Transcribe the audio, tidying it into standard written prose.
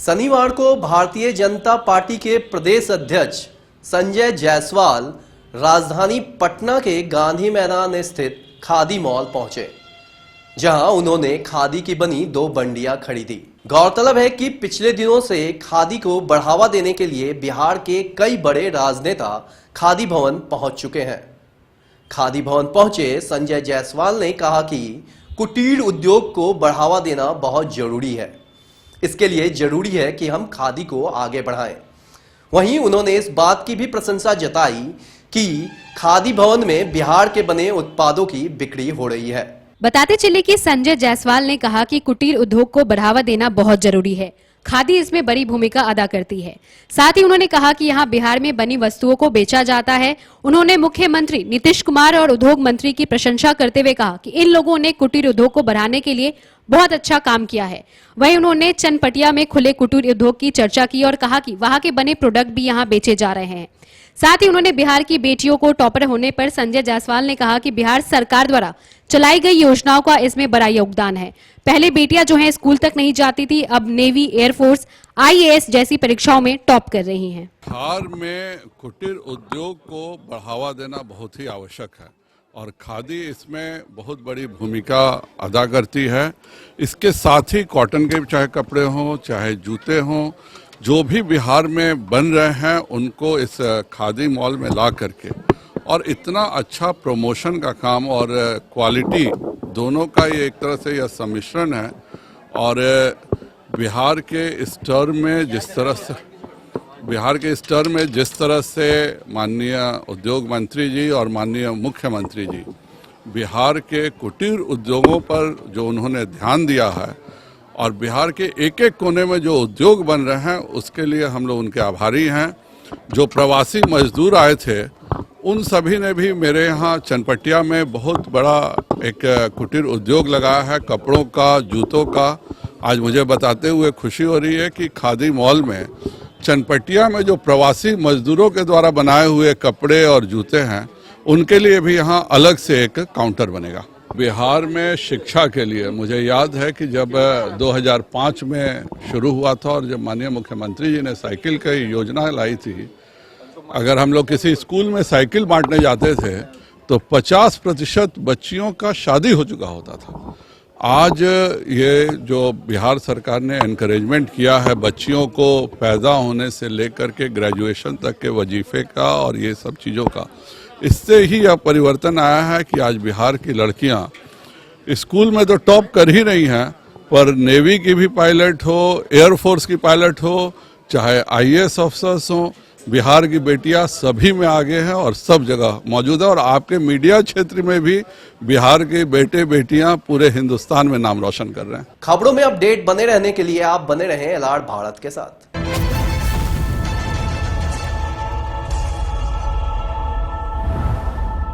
शनिवार को भारतीय जनता पार्टी के प्रदेश अध्यक्ष संजय जायसवाल राजधानी पटना के गांधी मैदान स्थित खादी मॉल पहुंचे, जहां उन्होंने खादी की बनी 2 बंडियां खरीदी। गौरतलब है कि पिछले दिनों से खादी को बढ़ावा देने के लिए बिहार के कई बड़े राजनेता खादी भवन पहुंच चुके हैं। खादी भवन पहुंचे संजय जायसवाल ने कहा कि कुटीर उद्योग को बढ़ावा देना बहुत जरूरी है। इसके लिए जरूरी है कि हम खादी को आगे बढ़ाएं। वहीं उन्होंने इस बात की भी प्रशंसा जताई कि खादी भवन में बिहार के बने उत्पादों की बिक्री हो रही है। बताते चले कि संजय जायसवाल ने कहा कि कुटीर उद्योग को बढ़ावा देना बहुत जरूरी है। खादी इसमें बड़ी भूमिका अदा करती है। साथ ही उन्होंने कहा कि यहाँ बिहार में बनी वस्तुओं को बेचा जाता है। उन्होंने मुख्यमंत्री नीतीश कुमार और उद्योग मंत्री की प्रशंसा करते हुए कहा कि इन लोगों ने कुटीर उद्योग को बढ़ाने के लिए बहुत अच्छा काम किया है। वहीं उन्होंने चनपटिया में खुले कुटीर उद्योग की चर्चा की और कहा कि वहां के बने प्रोडक्ट भी यहाँ बेचे जा रहे हैं। साथ ही उन्होंने बिहार की बेटियों को टॉपर होने पर संजय जायसवाल ने कहा कि बिहार सरकार द्वारा चलाई गई योजनाओं का इसमें बड़ा योगदान है। पहले बेटियां जो हैं स्कूल तक नहीं जाती थी, अब नेवी, एयरफोर्स, IAS जैसी परीक्षाओं में टॉप कर रही हैं। बिहार में कुटीर उद्योग को बढ़ावा देना बहुत ही आवश्यक है और खादी इसमें बहुत बड़ी भूमिका अदा करती है। इसके साथ ही कॉटन के चाहे कपड़े हों, चाहे जूते हों, जो भी बिहार में बन रहे हैं उनको इस खादी मॉल में ला करके और इतना अच्छा प्रमोशन का काम और क्वालिटी दोनों का ये एक तरह से यह सम्मिश्रण है। और बिहार के स्तर में जिस तरह से माननीय उद्योग मंत्री जी और माननीय मुख्यमंत्री जी बिहार के कुटीर उद्योगों पर जो उन्होंने ध्यान दिया है और बिहार के एक एक कोने में जो उद्योग बन रहे हैं उसके लिए हम लोग उनके आभारी हैं। जो प्रवासी मजदूर आए थे उन सभी ने भी मेरे यहाँ चनपटिया में बहुत बड़ा एक कुटीर उद्योग लगाया है, कपड़ों का, जूतों का। आज मुझे बताते हुए खुशी हो रही है कि खादी मॉल में चनपटिया में जो प्रवासी मजदूरों के द्वारा बनाए हुए कपड़े और जूते हैं उनके लिए भी यहाँ अलग से एक काउंटर बनेगा। बिहार में शिक्षा के लिए मुझे याद है कि जब 2005 में शुरू हुआ था और जब माननीय मुख्यमंत्री जी ने साइकिल की योजना लाई थी, अगर हम लोग किसी स्कूल में साइकिल बांटने जाते थे तो 50% बच्चियों का शादी हो चुका होता था। आज ये जो बिहार सरकार ने एनकरेजमेंट किया है बच्चियों को पैदा होने से लेकर के ग्रेजुएशन तक के वजीफे का और ये सब चीज़ों का, इससे ही यह परिवर्तन आया है कि आज बिहार की लड़कियां स्कूल में तो टॉप कर ही रही हैं, पर नेवी की भी पायलट हो, एयरफोर्स की पायलट हो, चाहे IAS ऑफिसर्स हो, बिहार की बेटियां सभी में आगे हैं और सब जगह मौजूद है। और आपके मीडिया क्षेत्र में भी बिहार के बेटे बेटियां पूरे हिंदुस्तान में नाम रोशन कर रहे हैं। खबरों में अपडेट बने रहने के लिए आप बने रहें LR भारत के साथ।